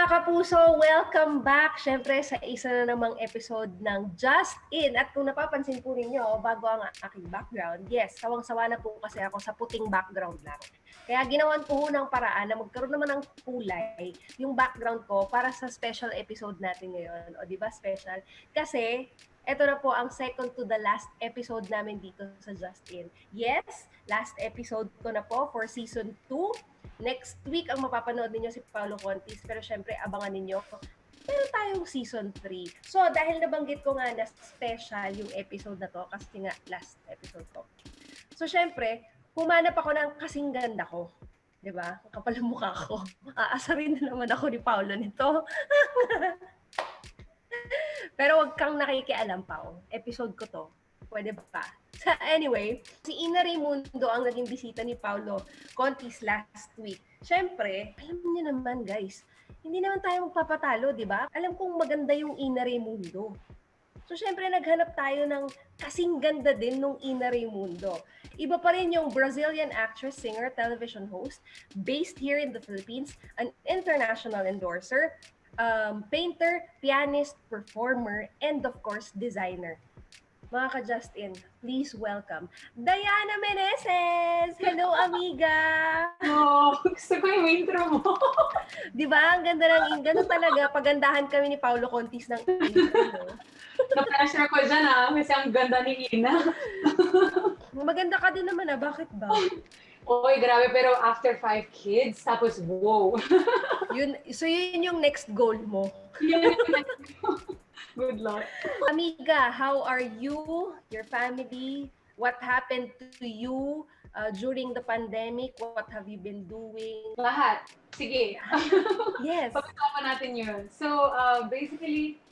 Kapuso, welcome back syempre sa isa na namang episode ng Just In. At kung napapansin po ninyo, bago ang aking background, yes, sawang-sawa na po kasi ako sa puting background lang. Kaya ginawan ko ng paraan na magkaroon naman ng kulay yung background ko para sa special episode natin ngayon. O di ba special? Kasi ito na po ang second to the last episode namin dito sa Just In. Yes, last episode ko na po for season 2. Next week ang mapapanood ninyo si Paolo Contis, pero syempre abangan ninyo meron tayong season 3. So dahil nabanggit ko nga na special yung episode na to kasi nga last episode ko. So syempre, humanap ako ng kasing ganda ko. 'Di ba? Ang kapal ng mukha ko. Aasarin na naman ako ni Paolo nito. Pero wag kang nakikialam, Pao. Episode ko to. Pwede ba? Anyway, si Ina Raimundo ang naging bisita ni Paolo Contis last week. Siyempre, alam niyo naman guys, hindi naman tayo magpapatalo, di ba? Alam kong maganda yung Ina Raimundo. So siyempre, naghanap tayo ng kasing ganda din nung Ina Raimundo. Iba pa rin yung Brazilian actress, singer, television host, based here in the Philippines, an international endorser, painter, pianist, performer, and of course, designer. Mga ka-Justin, please welcome Daiana Menezes! Hello, amiga! Oh, gusto ko yung intro mo. Di ba? Ang ganda ng ganun talaga. Pagandahan kami ni Paolo Contis ng intro, no? Na-pressure ko dyan kasi ang ganda ni Ina. Maganda ka din naman Bakit ba? Oy, grabe, pero after 5 kids, tapos wow. So yun yung next goal mo. Good luck. Amiga, how are you? Your family? What happened to you during the pandemic? What have you been doing? Lahat. Sige. Yes. Pag-usapan natin yun. So, basically,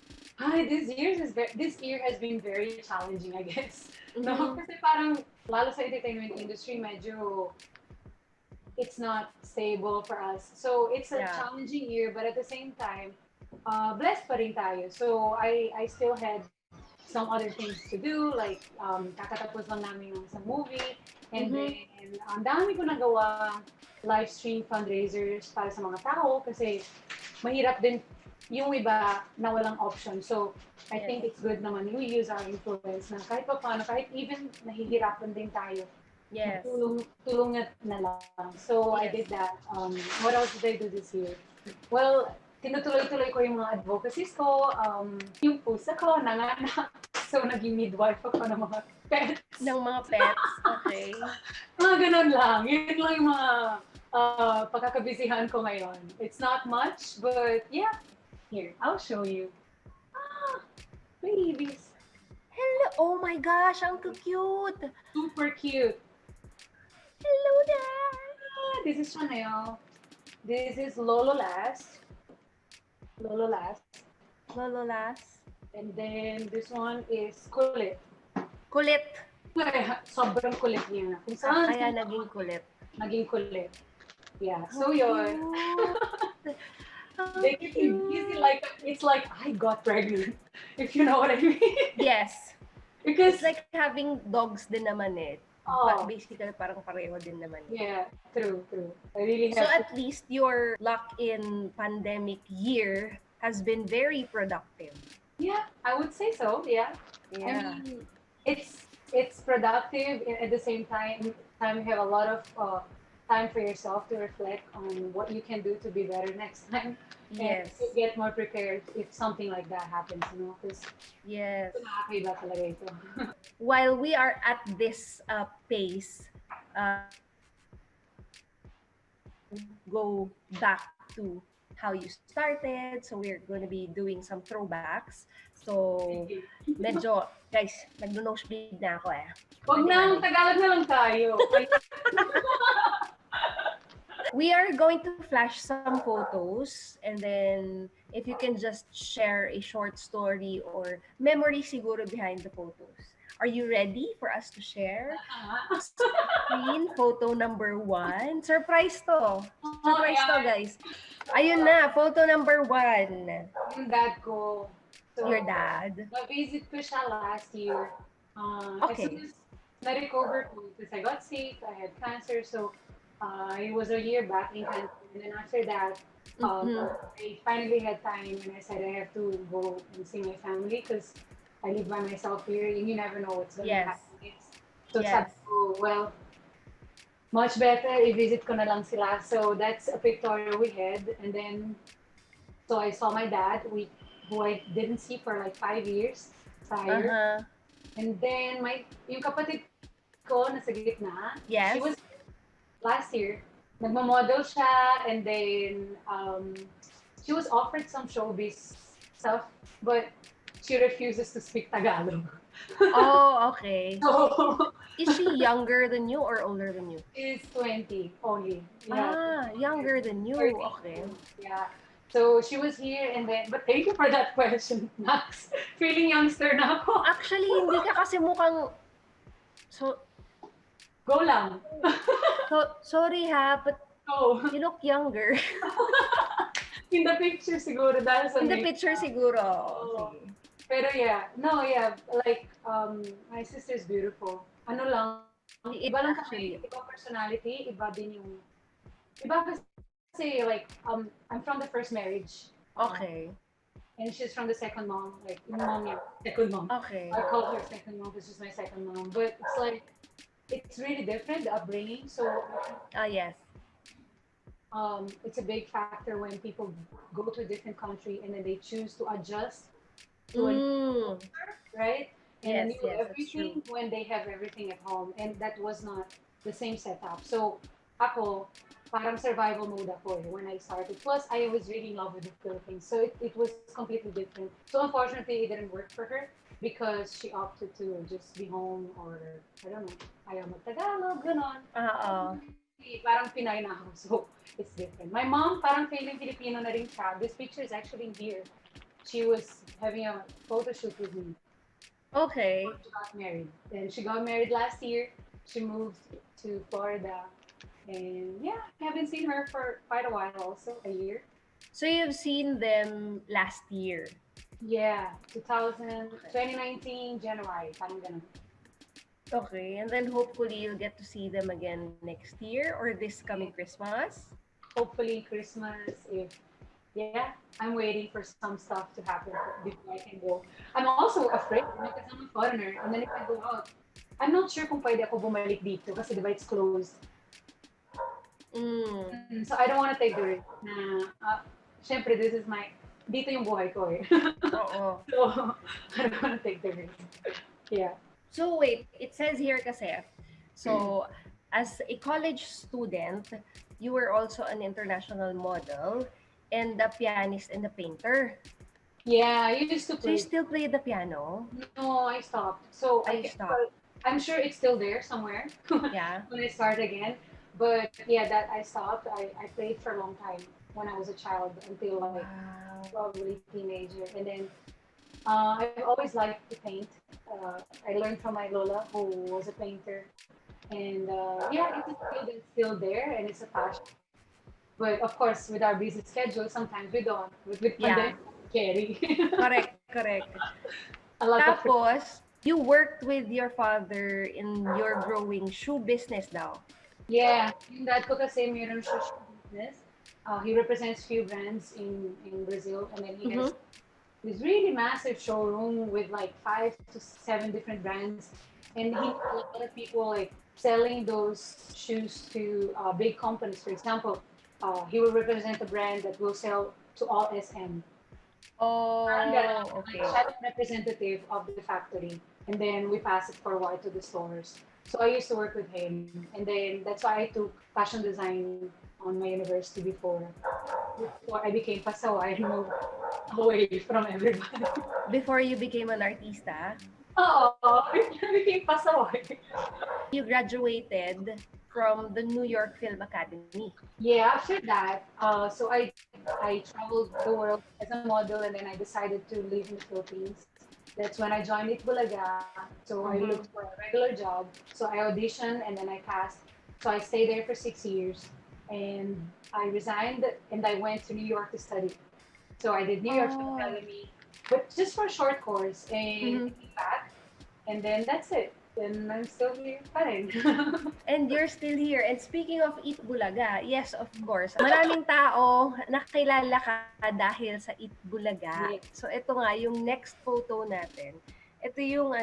this year has been very challenging, I guess. No? Kasi parang, lalo sa entertainment industry, medyo it's not stable for us. So, it's a challenging year, but at the same time, blessed pa rin tayo. So, I still had some other things to do, like kakatapos lang namin ng isang movie, and then ang dami ko nagawa live stream fundraisers para sa mga tao kasi mahirap din yung iba na walang option. So, I think it's good naman we use our influence na kahit pa paano, kahit even nahihirapan din tayo. Yes. Tulong na lang. So, I did that. What else did I do this year? Well, tinutuloy-tuloy ko yung mga advocacies ko, yung pusa ko, nanganak. So, naging midwife ako ng mga pets. Ng mga pets, okay. Mga ganun lang. Yun lang yung mga pagkakabisihan ko ngayon. It's not much, but yeah. Here, I'll show you. Babies. Hello! Oh my gosh, ang cute! Super cute. Hello there! This is Chanel. This is Lolo Last. Lolo Last. Lolo Last. And then this one is Kulit. Kulit. Sobrang kulit niya. Kung saan Kaya naging kulit. Naging kulit. Yeah. So yun. It's like I got pregnant. If you know what I mean. Yes. Because it's like having dogs din naman eh. But basically parang pareho din naman. Yeah, true. I really have. So at least your lock-in pandemic year has been very productive. Yeah, I would say so. Yeah. I mean, it's productive at the same time. You have a lot of time for yourself to reflect on what you can do to be better next time. Yes. And to get more prepared if something like that happens, you know? Because yes. Nakakaiba talaga ito. While we are at this pace, go back to how you started. So we're going to be doing some throwbacks. So medyo, guys, nag-nosebleed na ako eh. Huwag na, Tagalog na lang tayo. We are going to flash some photos and then if you can just share a short story or memory siguro behind the photos. Are you ready for us to share? Screen photo number 1. Surprise to. Surprise to, guys. Ayun na, photo number 1. Yung dad ko. So, your dad? Na-visit ko siya last year. Okay. As soon as na-recover ko, because I got sick, I had cancer, so it was a year back in cancer. And then after that, Mhm. I finally had time and I said I have to go and see my family because I live by myself here and you never know what's going to Yes. happen next. So sabi Yes. ko, well, much better i-visit ko na lang sila. So that's a pictorial we had. And then, so I saw my dad, who I didn't see for like 5 years prior. Uh-huh. And then, yung kapatid ko nasa gitna, she Yes. was last year, nagmo-model siya, and then she was offered some showbiz stuff, but she refuses to speak Tagalog. Oh, okay. So, Is she younger than you or older than you? she's 20 only. Ah, younger than you. 30. Okay. Yeah. So, she was here, and then, but thank you for that question, Max. Feeling youngster na ako. Actually, hindi ka kasi mukhang... So, Go lang. sorry ha, but Go. you look younger. In the picture siguro dahil sa In the makeup. picture siguro. Oo. Sige. Pero yeah, no, yeah, like, my sister's beautiful. Ano lang, It iba lang actually- kami, iba personality, iba din yung, iba kasi, like, I'm from the first marriage. Okay. And she's from the second mom, like, yung mom niya, second mom. Okay. I call her second mom because she's my second mom. But it's like, it's really different, the upbringing. So, Yes. it's a big factor when people go to a different country and then they choose to adjust to a Mm. right? And Yes, knew yes, that's everything when they have everything at home. And that was not the same setup. So, ako, parang survival mode ako when I started. Plus, I was really in love with the Philippines. So, it was completely different. So, unfortunately, it didn't work for her because she opted to just be home or, I don't know, ayaw mag-Tagalog, ganon. Oo. Parang Pinay na ako. So, it's different. My mom, parang feeling Filipino na rin siya. This picture is actually here. She was having a photo shoot with me. Okay. She got married. Then she got married last year. She moved to Florida. And yeah, I haven't seen her for quite a while also, a year. So you've seen them last year? Yeah, 2019, January. Parang ganun. Okay, and then hopefully you'll get to see them again next year or this coming Christmas? Hopefully Christmas, if, yeah, I'm waiting for some stuff to happen before I can go. I'm also afraid because I'm a foreigner. And then if I go out, I'm not sure kung pwede ako bumalik dito kasi diba it's closed. So I don't want to take the risk na, syempre this is dito yung buhay ko eh. Oo. So, I don't want to take the risk. Yeah. So wait, it says here kasi, so as a college student, you were also an international model and a pianist and a painter. Yeah, I used to So play. you still play the piano? No, I stopped. So I stopped. I'm sure it's still there somewhere Yeah. when I start again. But yeah, that I stopped. I played for a long time when I was a child until like Wow. probably teenager. And then I've always liked to paint. I learned from my Lola who was a painter. And yeah, it's still there and it's a passion. But of course, with our busy schedule, sometimes we don't. With Yeah. pandemic, carry. Correct. A lot of Tapos, you worked with your father in your growing shoe business daw. yeah, yung dad ko kasi mayroon siya shoe business. He represents few brands in Brazil, and then he has this really massive showroom with like 5 to 7 different brands, and he a lot of people like selling those shoes to big companies. For example, he will represent a brand that will sell to all SM. Oh, Like okay. siya yung representative of the factory, and then we pass it forward to the stores. So I used to work with him, and then that's why I took fashion design on my university before I became pasaway and moved away from everybody. Before you became an artista, Oo, I became pasaway. you graduated from the New York Film Academy. Yeah, after that, so I traveled the world as a model, and then I decided to live in the Philippines. That's when I joined Eat Bulaga. So I looked for a regular job. So I auditioned and then I passed. So I stayed there for 6 years, and I resigned and I went to New York to study. So I did New York Film Academy, but just for a short course, and came back, and then that's it. And I'm still here pa rin. And you're still here. And speaking of Eat Bulaga, yes, of course. Maraming tao nakilala ka dahil sa Eat Bulaga. Yeah. So ito nga, yung next photo natin. Ito yung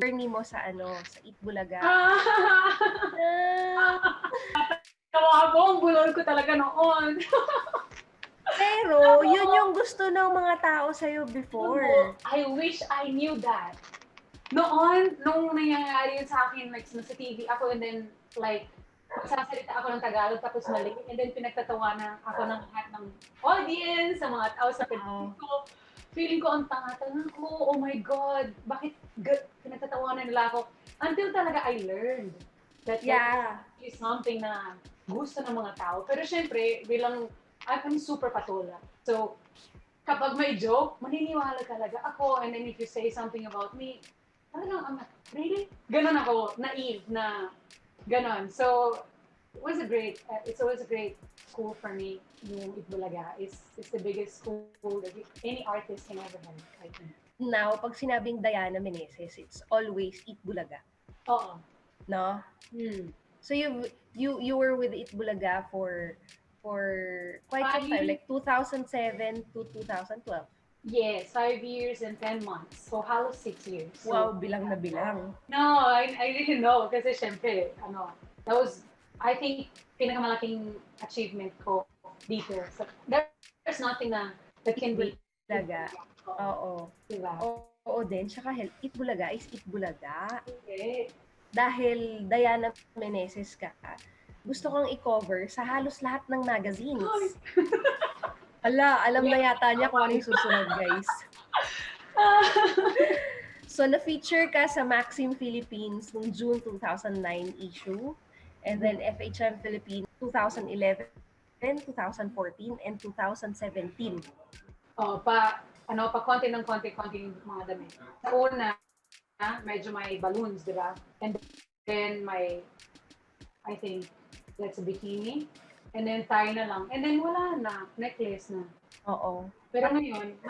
journey mo sa sa Eat Bulaga. Ah! Tawa ako, ang bulol ko talaga noon. Pero, yun yung gusto ng mga tao sa'yo before. I wish I knew that. Noon, nung nangyayari yun sa akin, like, sa TV ako, and then, like, magsasalita ako ng Tagalog, tapos mali, and then pinagtatawanan ako ng lahat ng audience, sa mga tao sa pinag ko. Feeling ko ang tanga-tanga ko, oh my God, bakit pinagtatawanan nila ako? Until talaga I learned that is something na gusto ng mga tao. Pero syempre, bilang I'm super patula. So, kapag may joke, maniniwala talaga ako. And then if you say something about me, talagang, really? Ganon ako, naive na ganon. So, it's always a great school for me. Yung Eat Bulaga is the biggest school that any artist can ever have, I think. Now, pag sinabing Daiana Menezes, it's always Eat Bulaga. Oo. No? So you were with Eat Bulaga for quite some time, like 2007 to 2012. Yes, 5 years and 10 months. So halos 6 years. So, wow, bilang na bilang. No, I didn't know kasi syempre, that was, I think, pinakamalaking achievement ko dito. So, there's nothing that can be. Bulaga. Oo. Diba? Oo din. Tsaka Eat Bulaga is Eat Bulaga. Okay. Dahil Daiana Menezes ka, gusto kong i-cover sa halos lahat ng magazines. Alam na yata niya kung ano yung susunod, guys. So, na-feature ka sa Maxim Philippines noong June 2009 issue. And then FHM Philippines 2011, 2014, and 2017. Pa konti ng konti mga damit. Sa una, medyo may balloons, di ba? And then I think, that's a bikini. And then tayo na lang. And then wala na, necklace na. Oo. Pero ngayon,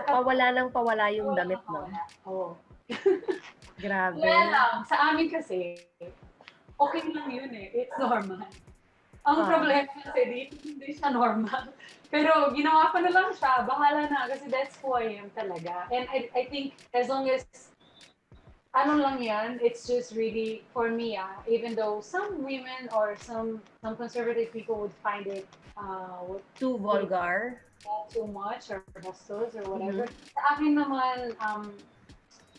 pawala yung damit, no? Oo. Grabe. Wala lang. Sa amin kasi, okay lang yun eh. It's normal. Ang problema kasi, hindi siya normal. Pero ginawa ko na lang siya. Bahala na. Kasi that's who I am talaga. And I think, as long as lang yan, it's just really, for me, even though some women or some conservative people would find it too vulgar, too much, or bastos, or whatever. Sa akin naman,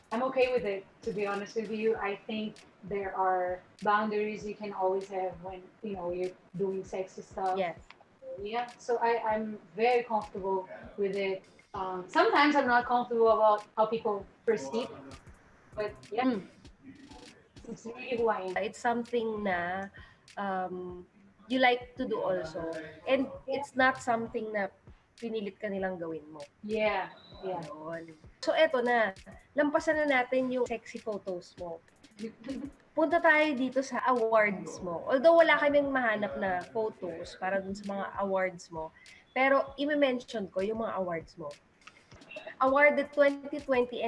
I'm okay with it, to be honest with you. I think there are boundaries you can always have when, you're doing sexy stuff. Yes. Yeah, so I'm very comfortable with it. Sometimes I'm not comfortable about how people perceive. But yeah, it's really who I am. It's something na you like to do also. And it's not something na pinilit ka nilang gawin mo. Yeah. Yun. So eto na, lampasan na natin yung sexy photos mo. Punta tayo dito sa awards mo. Although wala kaming mahanap na photos para dun sa mga awards mo, pero i-mention ko yung mga awards mo. Awarded 2020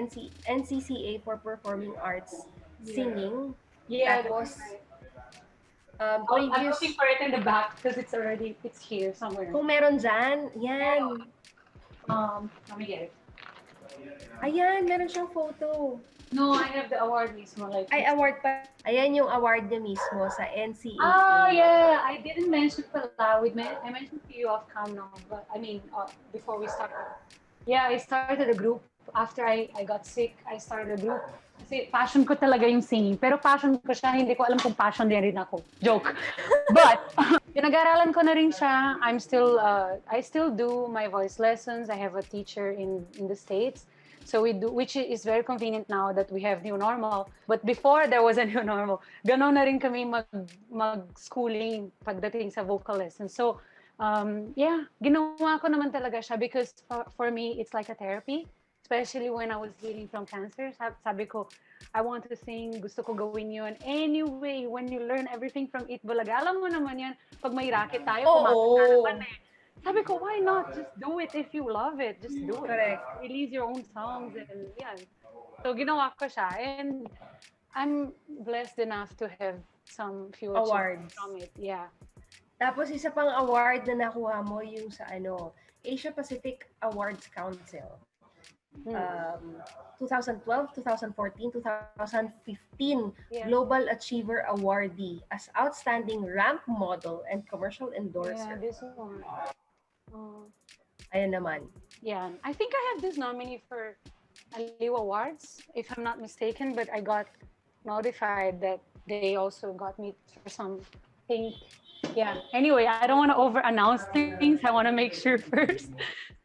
NCCA for Performing Arts Singing. Yeah. Tapos, I'm looking for it in the back because it's here somewhere. Kung meron dyan, yan. Let me get it. Ayan, meron siyang photo. No, I have the award mismo. Award pa. Ayan yung award niya mismo sa NCCA. Oh, yeah. I didn't mention pala. I mentioned to you off cam no, but I mean, before we started. Yeah, I started a group. After I got sick, I started a group. Kasi passion ko talaga yung singing. Pero passion ko siya, hindi ko alam kung passion din rin ako. Joke. But, pinag-aralan ko na rin siya. I still do my voice lessons. I have a teacher in the States. So we do, which is very convenient now that we have new normal. But before there was a new normal, ganon na rin kami mag-schooling pagdating sa vocal lessons. So, ginawa ko naman talaga siya because for me, it's like a therapy. Especially when I was healing from cancer. Sabi ko, I want to sing, gusto ko gawin yun. Anyway, when you learn everything from Eat Bulaga, alam mo naman yan, pag may racket tayo, kumakanta naman eh. Sabi ko, why not? Just do it if you love it. Just do it. Correct. Release your own songs and yan. So, ginawa ko siya. And I'm blessed enough to have some few achievements Awards. from it. Yeah. Tapos isa pang award na nakuha mo yung sa Asia Pacific Awards Council. Hmm. 2012, 2014, 2015 Yeah. Global Achiever Awardee as Outstanding Ramp Model and Commercial Yeah, Endorser. this one. Uh, Ayan naman. yeah, I think I have this nominee for Aliw Awards, if I'm not mistaken, but I got notified that they also got me for something. Yeah. Anyway, I don't want to over announce things. I want to make sure first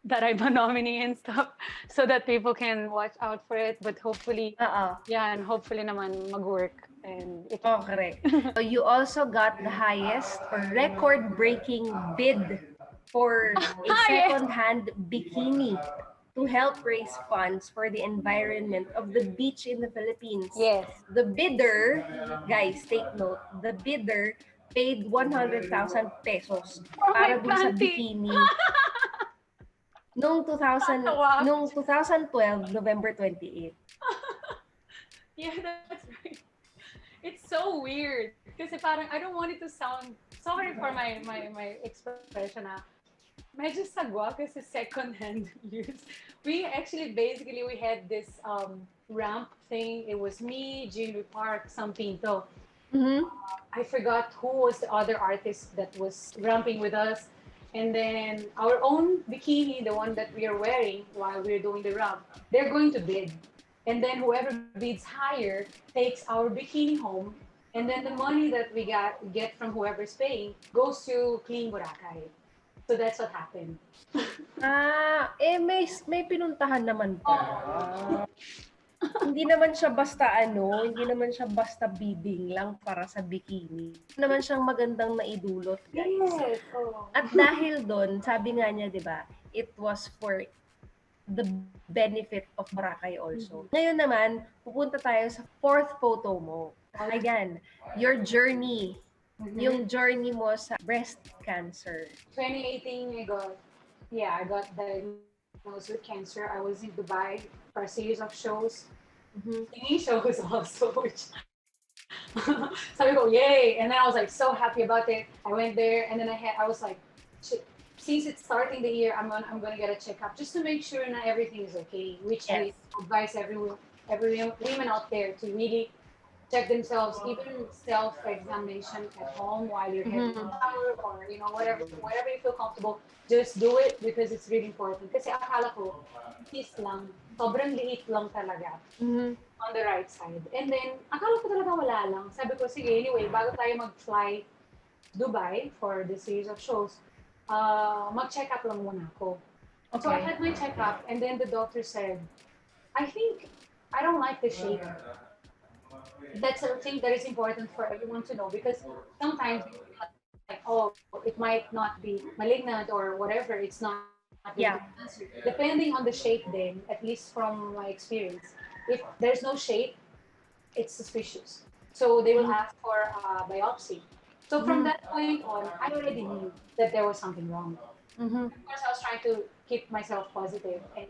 that I'm a nominee and stuff so that people can watch out for it. But hopefully, yeah, and hopefully naman mag-work. And it Oh, correct. So you also got the highest or record-breaking bid for a Yes. second-hand bikini to help raise funds for the environment of the beach in the Philippines. Yes. The bidder, guys, take note, the bidder paid 100,000 pesos For my para dun sa panty. bikini nung 2012, November 28. Yeah, that's right. It's so weird. Kasi parang I don't want it to sound, sorry for my expression medyo sagwa kasi second-hand use. We actually basically we had this ramp thing. It was me, Jimmy Park, Sam Pinto. Mm-hmm. I forgot who was the other artist that was ramping with us. And then our own bikini, the one that we are wearing while we're doing the ramp, they're going to bid. And then whoever bids higher takes our bikini home. And then the money that we get from whoever's paying goes to clean Boracay. So that's what happened. May pinuntahan naman pa. Hindi naman siya basta bidding lang para sa bikini. Hindi naman siyang magandang naidulot, guys. Yes. At dahil doon, sabi nga niya, 'di ba, it was for the benefit of Boracay also. Ngayon naman, pupunta tayo sa fourth photo mo. Again, your journey. Yung journey mo sa breast cancer. 2018, I got diagnosed with cancer. I was in Dubai for a series of shows. Singing shows also, which sabi ko, yay! And then I was like so happy about it. I went there and then I was like, since it's starting the year, I'm gonna get a checkup just to make sure that everything is okay. Which I advise every women out there to really check themselves, even self-examination at home while you're having a shower or whatever you feel comfortable. Just do it because it's really important. Kasi akala ko, sobrang liit lang talaga on the right side. And then, akala ko talaga wala lang. Sabi ko, sige, anyway, bago tayo mag-fly Dubai for the series of shows, mag-check up lang muna ako. Okay. So I had my check-up and then the doctor said, I think I don't like the shape. That's a thing that is important for everyone to know because sometimes like, it might not be malignant or whatever, it's not cancer. Depending on the shape then, at least from my experience, if there's no shape, it's suspicious. So they will ask for a biopsy. So from that point on, I already knew that there was something wrong. Of course, I was trying to keep myself positive and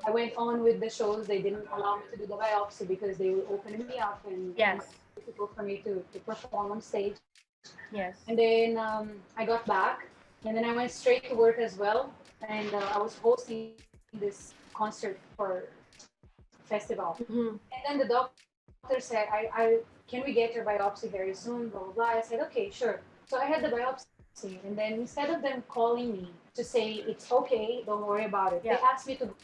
I went on with the shows. They didn't allow me to do the biopsy because they were opening me up and it was difficult for me to perform on stage. Yes. And then I got back and then I went straight to work as well. And I was hosting this concert for festival. And then the doctor said, can we get your biopsy very soon? Blah, blah, blah. I said, okay, sure. So I had the biopsy. And then instead of them calling me to say, it's okay, don't worry about it, they asked me to go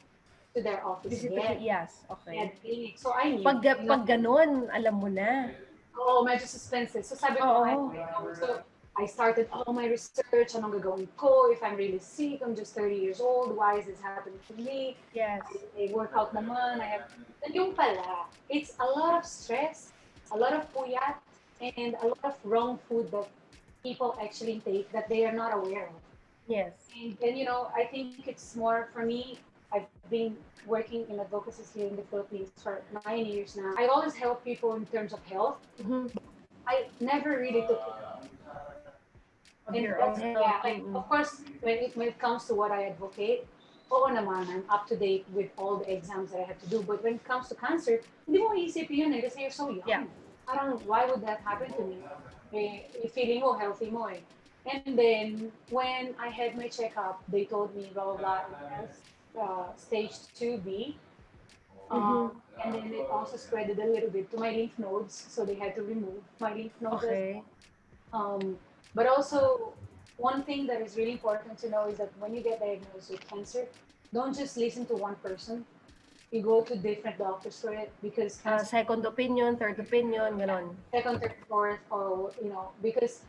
to their office again. Yes, okay. At clinic. So I knew. Pag ganun, alam mo na. Medyo suspense. So sabi ko, so I started all my research, anong gagawin ko, if I'm really sick, I'm just 30 years old, why is this happening to me? Yes. I work out naman, and yung pala, it's a lot of stress, a lot of puyat, and a lot of wrong food that people actually take that they are not aware of. Yes. And I think it's more for me, I've been working in advocacy here in the Philippines for 9 years now. I always help people in terms of health. I never really took it. Of course, when it comes to what I advocate, oo naman, I'm up to date with all the exams that I have to do. But when it comes to cancer, hindi mo iisip yun eh, kasi you're so Yeah. young. Parang, why would that happen to me? Eh, feeling mo, healthy mo eh. And then, when I had my checkup, they told me, blah, blah, blah, it has stage 2B. Mm-hmm. Um, and then it also spread a little bit to my lymph nodes, so they had to remove my lymph nodes. Okay. Um, but also, one thing that is really important to know is that when you get diagnosed with cancer, don't just listen to one person. You go to different doctors for it because cancer, Second opinion, third opinion, ganon. second, third, fourth, or because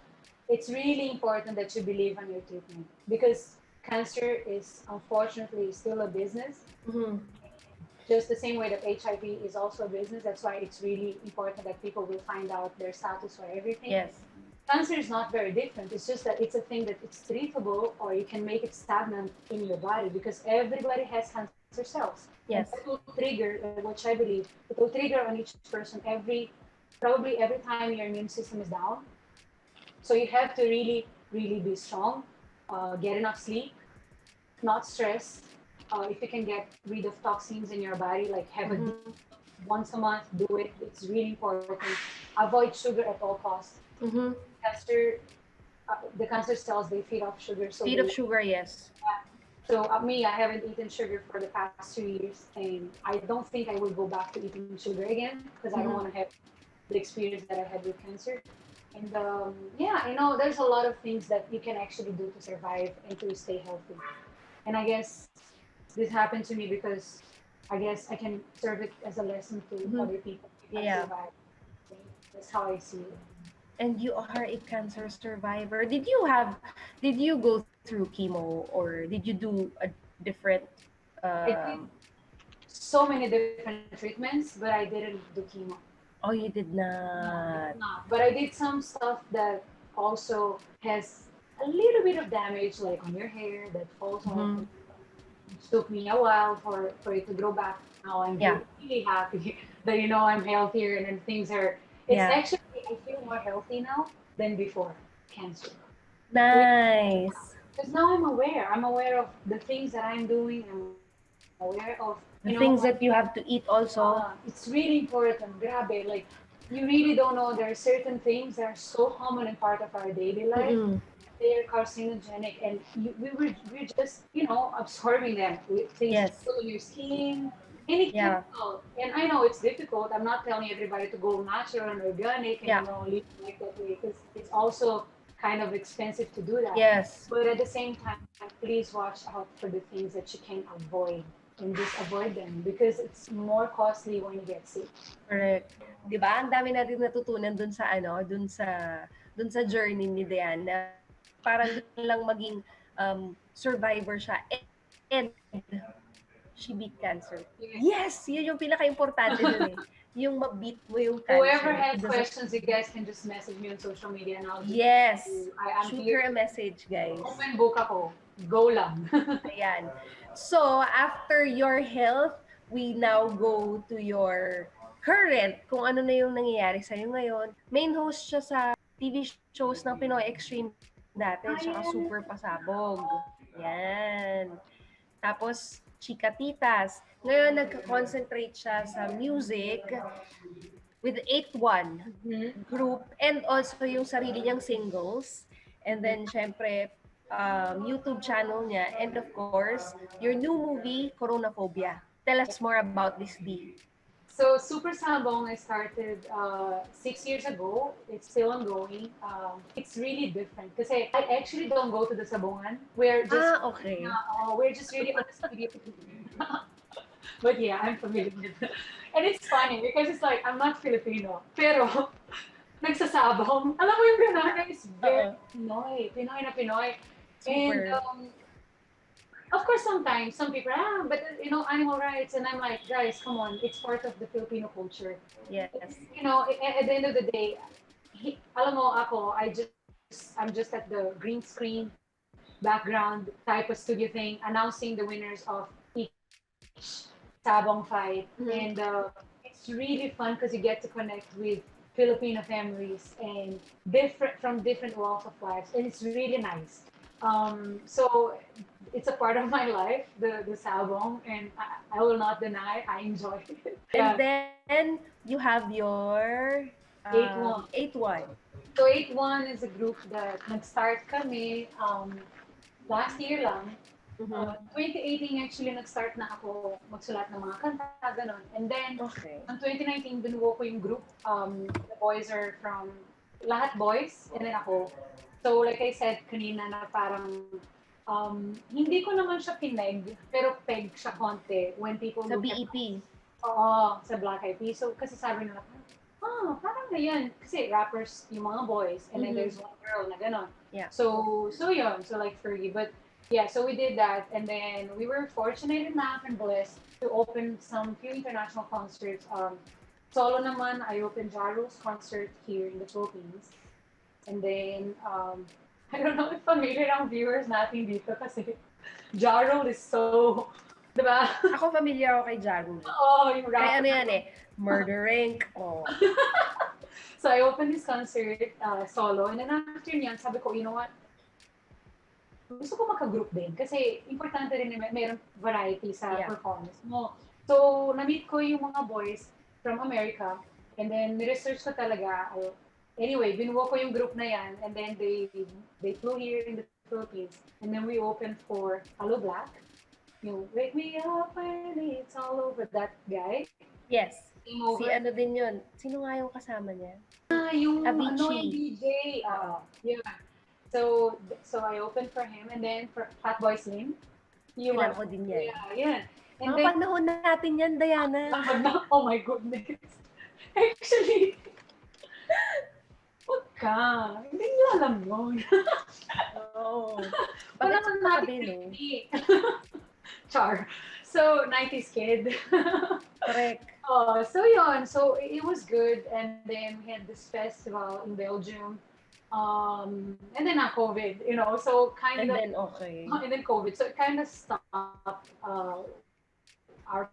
it's really important that you believe on your treatment because cancer is unfortunately still a business. Mm-hmm. Just the same way that HIV is also a business. That's why it's really important that people will find out their status for everything. Yes. Cancer is not very different. It's just that it's a thing that it's treatable or you can make it stagnant in your body because everybody has cancer cells. Yes. And it will trigger, which I believe, it will trigger on each person probably every time your immune system is down. So you have to really, really be strong, get enough sleep, not stress. If you can get rid of toxins in your body, like have a once a month, do it. It's really important. Avoid sugar at all costs. Mm-hmm. Cancer, the cancer cells, they feed off sugar. So Feed of sugar, yes. So me, I haven't eaten sugar for the past 2 years, and I don't think I will go back to eating sugar again because I don't want to have the experience that I had with cancer. And yeah, there's a lot of things that you can actually do to survive and to stay healthy. And I guess this happened to me because I guess I can serve it as a lesson to other people. If I survive. That's how I see it. And you are a cancer survivor. Did you go through chemo or did you do a different I did so many different treatments, but I didn't do chemo. Oh, you did No, I not. did not. But I did some stuff that also has a little bit of damage, like on your hair that falls off. It took me a while for it to grow back. Now I'm really happy that I'm healthier and then things are. It's actually I feel more healthy now than before cancer. Nice. Because now I'm aware. I'm aware of the things that I'm doing. I'm aware of The things that you have to eat also. It's really important. Grabe, like you really don't know there are certain things that are so common and part of our daily life. They are carcinogenic, and we're just absorbing them. Things put on your skin, any chemical. And I know it's difficult. I'm not telling everybody to go natural and organic and live like that way because it's also kind of expensive to do that. Yes. But at the same time, please watch out for the things that you can avoid and just avoid them because it's more costly when you get sick. Correct. 'Di ba? Ang dami natin natutunan dun sa journey ni Daiana. Parang gusto lang maging survivor siya and she beat cancer. Yes, yun yung pinaka-importante dun eh. Yung ma-beat mo yung cancer. Whoever has questions, you guys can just message me on social media and I'll shoot her a message, guys. Open book ako. Go lang. Ayan. So, after your health, we now go to your current, kung ano na yung nangyayari sa'yo ngayon. Main host siya sa TV shows ng Pinoy Extreme dati, tsaka Super Pasabog. Yan. Tapos, Chikatitas. Ngayon, nagka-concentrate siya sa music with 8-1 group and also yung sarili niyang singles. And then, syempre, YouTube channel niya. And of course, your new movie, Coronaphobia. Tell us more about this, D. So, Super Sabong, I started 6 years ago. It's still ongoing. It's really different kasi I actually don't go to the sabongan. We're just we're just really on the studio. But yeah, I'm familiar with it. And it's funny because it's like I'm not Filipino, pero nagsasabong. Alam mo yung gano'n? It's very Pinoy. Pinoy na Pinoy. And of course, sometimes some people but animal rights, and I'm like, guys, come on, it's part of the Filipino culture. Yes. At the end of the day, alam mo ako, I'm just at the green screen background type of studio thing, announcing the winners of each sabong fight, and it's really fun because you get to connect with Filipino families and different walks of life, and it's really nice. So it's a part of my life, the sabong, and I will not deny I enjoy it. And Yeah. then you have your 8-1. 8-1. So 8-1 is a group that nag-start kami last year lang. Mhm. 2018 actually nag-start na ako magsulat ng mga kanta, ganon. And then, Okay. ang 2019, binuo ko yung group. The boys are from, lahat boys, and then ako. So, like I said kanina na parang, hindi ko naman siya pineg, pero peg siya konti when people Sa look at BEP. Oo, sa Black Eyed Peas. So, kasi sabi nila, parang ngayon. Kasi rappers, yung mga boys, and then there's one girl na gano'n. Yeah. So yun. So, like, Fergie. But, yeah, so we did that. And then, we were fortunate enough and blessed to open some few international concerts. Solo naman, I opened Jaro's concert here in the Philippines. And then, I don't know if familiar ang viewers natin dito kasi Jaro is so, di ba? Ako familiar ako kay Jaru. Oo, yung rapper. Kaya ano yan eh, Murder Inc. Oh. So I opened this concert solo, and then after niyan, sabi ko, you know what? Gusto ko maka-group din kasi importante rin na mayroong variety sa performance mo. So, na-meet ko yung mga boys from America, and then ni-research ko talaga. Anyway, binuo ko yung group na yan, and then they flew here in the Philippines, and then we opened for Hello Black. Yung Wake Me Up When It's All Over, that guy. Yes. Over. Si ano din yun. Sino nga yung kasama niya? Yung Avicii. ano yung DJ. Yeah. So I opened for him, and then for Fatboy Slim. Kailan ko din yan. Yeah. And Mga panahon natin yan, Daiana. Oh my goodness. Actually, wag ka. Hindi niyo alam yun. Oo. Wala Bakit kang sa natin tabi, no? Char. So, 90s kid. Correct. So yun. So it was good. And then we had this festival in Belgium. And then COVID, you know, so kind And of. then, okay. And then COVID. So it kind of stopped our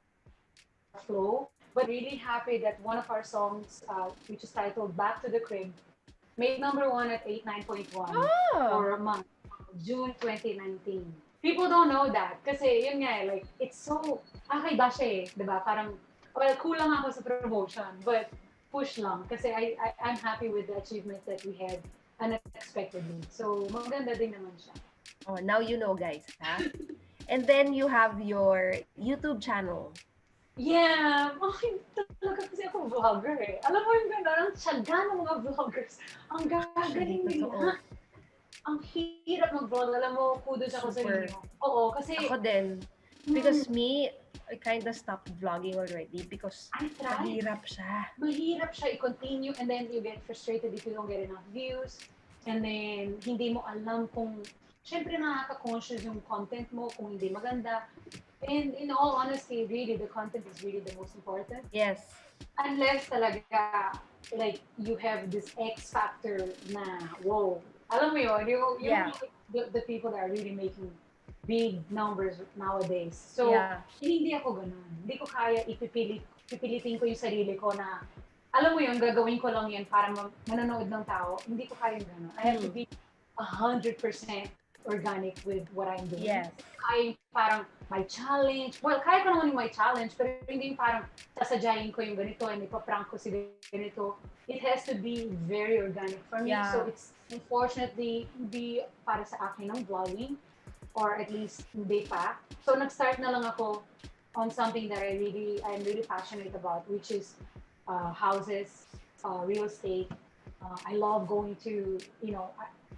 flow. But really happy that one of our songs, which is titled Back to the Crib, made #1 at 89.1 for a month, June 2019. People don't know that kasi yun nga like it's so kakaiba siya eh, 'di ba? Parang well, kulang ako sa promotion, but push lang kasi I'm happy with the achievements that we had unexpectedly. So maganda din naman siya. Oh, now you know, guys, ha? And then you have your YouTube channel. Yeah, talaga kasi ako vlogger eh. Alam mo yung gano'n, ang tiyaga ng mga vloggers. Ang gagaling nila. Ang hirap mag-vlog. Alam mo, kudos ako sa inyo. Oo, kasi... Ako din. Because me, I kind of stopped vlogging already because mahirap siya. Mahirap siya i-continue and then you get frustrated if you don't get enough views. And then, hindi mo alam kung... Siyempre, nakaka-conscious yung content mo kung hindi maganda. And in all honesty, really, the content is really the most important. Yes. Unless talaga, like, you have this X factor na, whoa. Alam mo yun, the people that are really making big numbers nowadays. So, hindi ako ganun. Hindi ko kaya pipilitin ko yung sarili ko na, alam mo yun, gagawin ko lang yun para manonood ng tao. Hindi ko kaya ganun. I have to be 100% organic with what I'm doing. Yes. Kaya parang my challenge. Well, kaya ko naman yung my challenge, pero hindi yung parang sasadyain ko yung ganito and ipaprank ko si ganito. It has to be very organic for me. Yeah. So it's unfortunately hindi para sa akin ng vlogging, or at least hindi pa. So nag-start na lang ako on something that I'm really passionate about, which is houses, real estate. I love going to,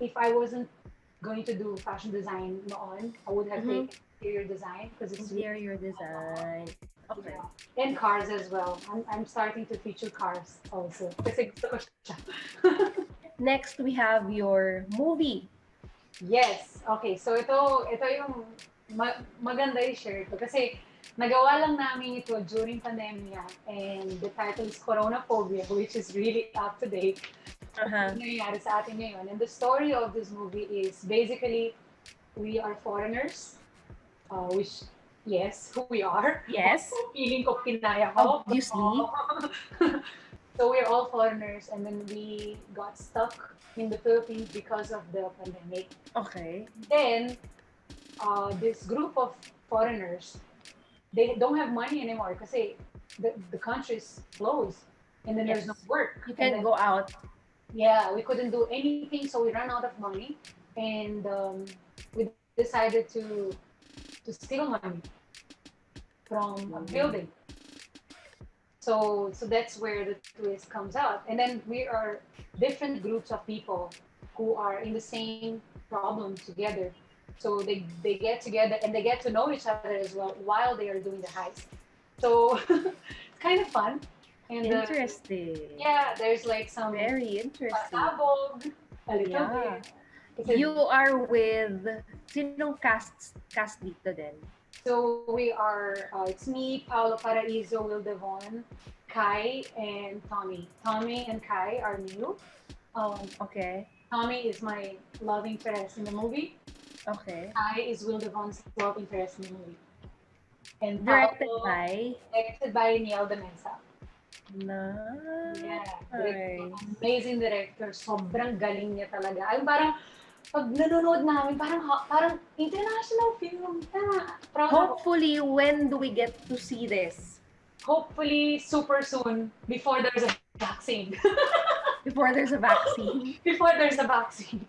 if I wasn't going to do fashion design noon, I would have taken interior design because it's interior design. Okay. Yeah. And cars as well. I'm starting to feature cars also. Kasi gusto ko siya. Next, we have your movie. Yes. Okay. So ito yung maganda i-share ito kasi nagawa lang namin ito during pandemya, and the title is Coronaphobia, which is really up to date. Nangyayari sa atin ngayon. And the story of this movie is basically we are foreigners, which yes, who we are. Yes. Feeling ko kinaya ko. Obviously. So we're all foreigners, and then we got stuck in the Philippines because of the pandemic. Okay. Then this group of foreigners, they don't have money anymore because the country's closed and then there's no work. You And can then, go out. yeah, we couldn't do anything, so we ran out of money, and we decided to steal money from a building. So that's where the twist comes out. And then we are different groups of people who are in the same problem together. So they get together and they get to know each other as well while they are doing the heist. So it's kind of fun. And Interesting. yeah, there's like some Very interesting. pasabog, a little Yeah. bit. Kasi- You are with, sinong cast dito din? So we are, it's me, Paolo Paraiso, Will Devon, Kai, and Tommy. Tommy and Kai are new. Okay. Tommy is my love interest in the movie. Okay. Kai is Will Devon's love interest in the movie. And Directed Paolo, by? directed by Daiana Menezes. Nice. Yeah, amazing director. Sobrang galing niya talaga. Ay, parang, pag nanonood namin, parang international film. Proud ako. Hopefully, when do we get to see this? Hopefully, super soon, before there's a vaccine. Before there's a vaccine? Before there's a vaccine.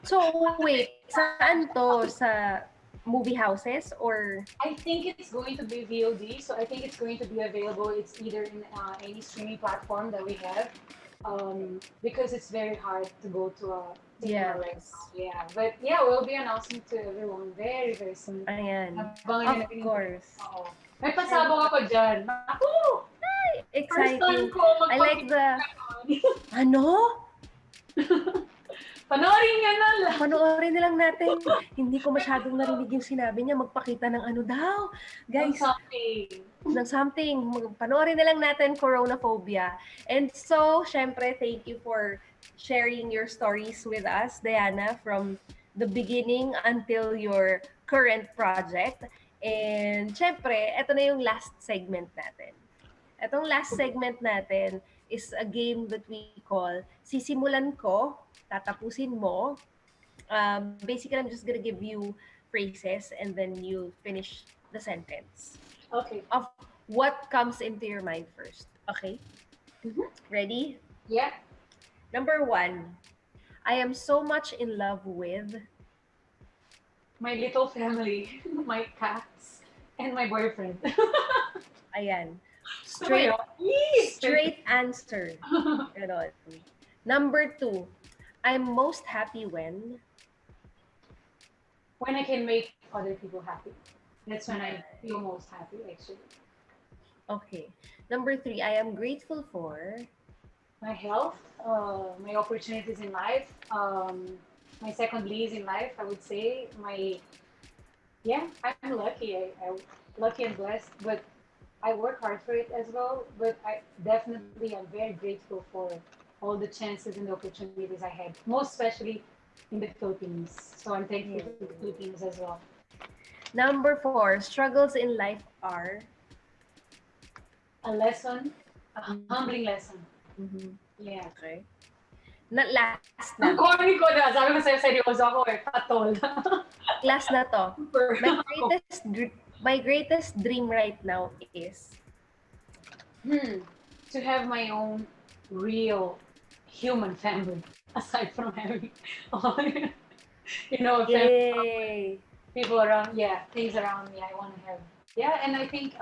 So, wait. Saan to? Sa movie houses or? I think it's going to be VOD, so I think it's going to be available. It's either in any streaming platform that we have, because it's very hard to go to a cinema right now. Yeah, but yeah, we'll be announcing to everyone very, very soon. Ayan. Abangan Of course. Oo. May pasabog ako dyan. Ako! First time Exciting. ko I like the... Ano? Panoorin nyo na lang. Panoorin na lang natin. Hindi ko masyadong narinig yung sinabi niya. Magpakita ng ano daw. Guys, ng something. Panoorin na lang natin Coronaphobia. And so, syempre, thank you for sharing your stories with us, Daiana, from the beginning until your current project. And syempre, ito na yung last segment natin. Itong last segment natin is a game that we call Sisimulan Ko, Tatapusin Mo. Basically, I'm just gonna give you phrases and then you finish the sentence. Okay. Of what comes into your mind first. Okay? Mhm. Ready? Yeah. Number 1. I am so much in love with... My little family, my cats, and my boyfriend. Ayan. Straight answer. Ganon. Number 2. I'm most happy when... When I can make other people happy. That's when I feel most happy, actually. Okay. Number 3. I am grateful for... My health, my opportunities in life, my second lease in life, I would say. I'm lucky. I'm lucky and blessed, but I work hard for it as well. But I definitely am very grateful for all the chances and the opportunities I had, most especially in the Philippines. So I'm thankful to the Philippines as well. Number 4. Struggles in life are... A lesson, a humbling lesson. Mm-hmm. Yeah. Okay. Last Ang na. corny ko na. Sabi ko sa'yo, seryoso ako eh. Patol. Last na to. Super. My greatest dream right now is... To have my own real human family, aside from having Yay! people around, things around me I want to have. Yeah, and I think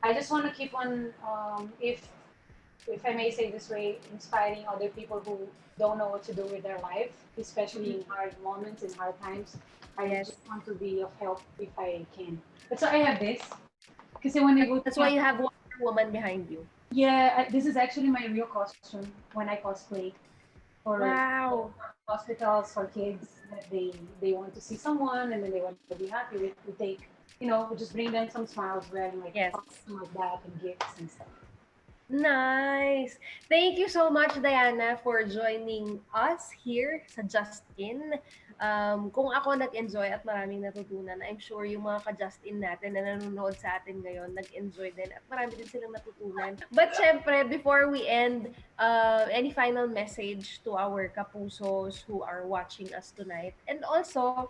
I just want to keep on, if I may say this way, inspiring other people who don't know what to do with their life, especially in hard moments, in hard times. I just want to be of help if I can. That's why I have this. Kasi when I go That's why you have Wonder Woman behind you. Yeah, this is actually my real costume when I cosplay. For hospitals, for kids that they want to see someone and then they want to be happy. We take, we just bring them some smiles wearing like costume like that and gifts and stuff. Nice! Thank you so much, Daiana, for joining us here sa Just In. Kung ako nag-enjoy at maraming natutunan, I'm sure yung mga ka-Just In natin na nanonood sa atin ngayon, nag-enjoy din at marami din silang natutunan. But syempre, before we end, any final message to our kapusos who are watching us tonight? And also,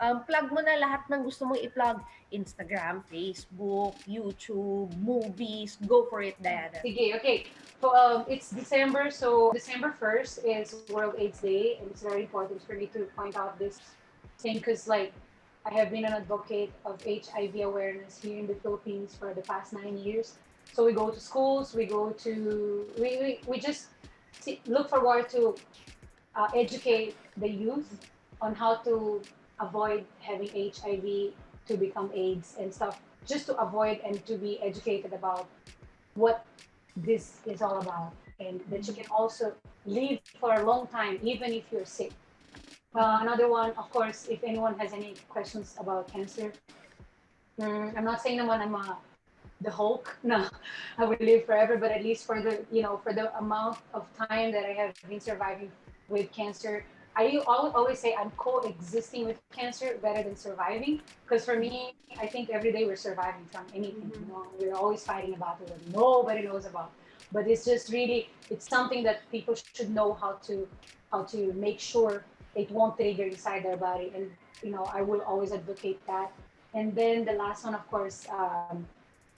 Plug mo na lahat ng gusto mong i-plug. Instagram, Facebook, YouTube, movies. Go for it, Diana. Sige, okay. So, it's December, so December 1st is World AIDS Day, and it's very important for me to point out this thing because, like, I have been an advocate of HIV awareness here in the Philippines for the past 9 years. So we go to schools, we just look forward to educate the youth on how to avoid having HIV to become AIDS and stuff, just to avoid and to be educated about what this is all about, and that you can also live for a long time even if you're sick. Another one, of course, if anyone has any questions about cancer, I'm not saying naman the Hulk. No, I will live forever, but at least for the amount of time that I have been surviving with cancer, I always say I'm coexisting with cancer better than surviving. Because for me, I think every day we're surviving from anything. We're always fighting a battle that nobody knows about. But it's just really, it's something that people should know how to make sure it won't trigger inside their body. And I will always advocate that. And then the last one, of course,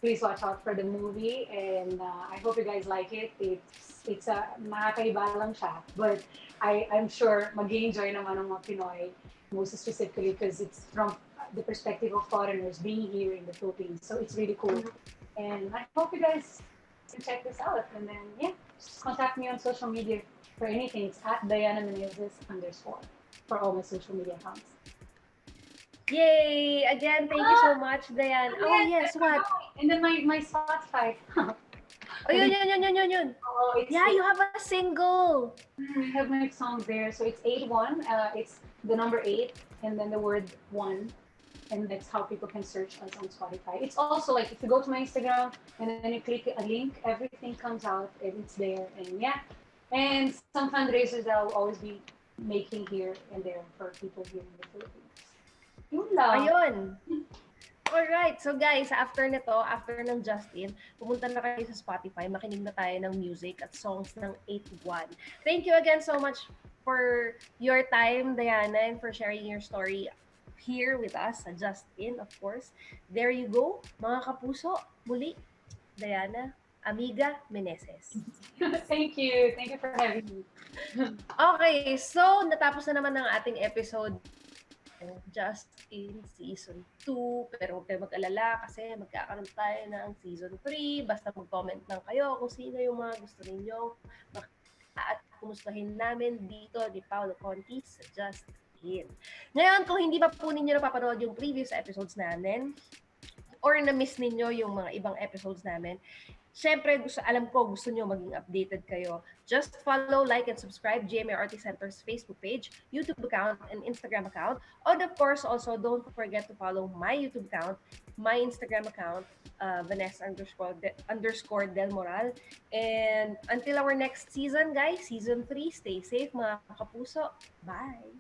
please watch out for the movie, and I hope you guys like it. It's a makakaiba lang siya, but I'm sure mag-enjoy naman ng mga Pinoy, most specifically because it's from the perspective of foreigners being here in the Philippines. So it's really cool, and I hope you guys can check this out. And then just contact me on social media for anything. It's at Daiana Menezes _ for all my social media accounts. Yay! Again, thank you so much, Diane. Oh, yes, what? And then my Spotify. Oh, yun. Oh, Yeah, you have a single. I have my songs there. So it's 8-1. It's the number 8 and then the word 1. And that's how people can search us on Spotify. It's also like if you go to my Instagram and then you click a link, everything comes out and it's there. And and some fundraisers that I'll always be making here and there for people here in the Philippines. Yun lang. Ayun. Alright, so guys, after ng Justin, pumunta na kayo sa Spotify, makinig na tayo ng music at songs ng 8-1. Thank you again so much for your time, Diana, and for sharing your story here with us sa Justin, of course. There you go, mga kapuso. Muli, Diana, Amiga Menezes. Thank you. Thank you for having me. Okay, so natapos na naman ang ating episode Just in Season 2. Pero huwag kayo mag-alala kasi magkakaroon tayo ng Season 3. Basta mag-comment lang kayo kung sino yung mga gusto ninyo at kumustahin namin dito ni Paolo Contis sa Just In. Ngayon, kung hindi pa po ninyo napapanood yung previous episodes namin or na-miss ninyo yung mga ibang episodes namin, syempre, alam ko, gusto nyo maging updated kayo. Just follow, like, and subscribe GMA Artist Center's Facebook page, YouTube account, and Instagram account. And of course, also, don't forget to follow my YouTube account, my Instagram account, Vaness _ Del Moral. And until our next season, guys, Season 3, stay safe, mga kapuso. Bye!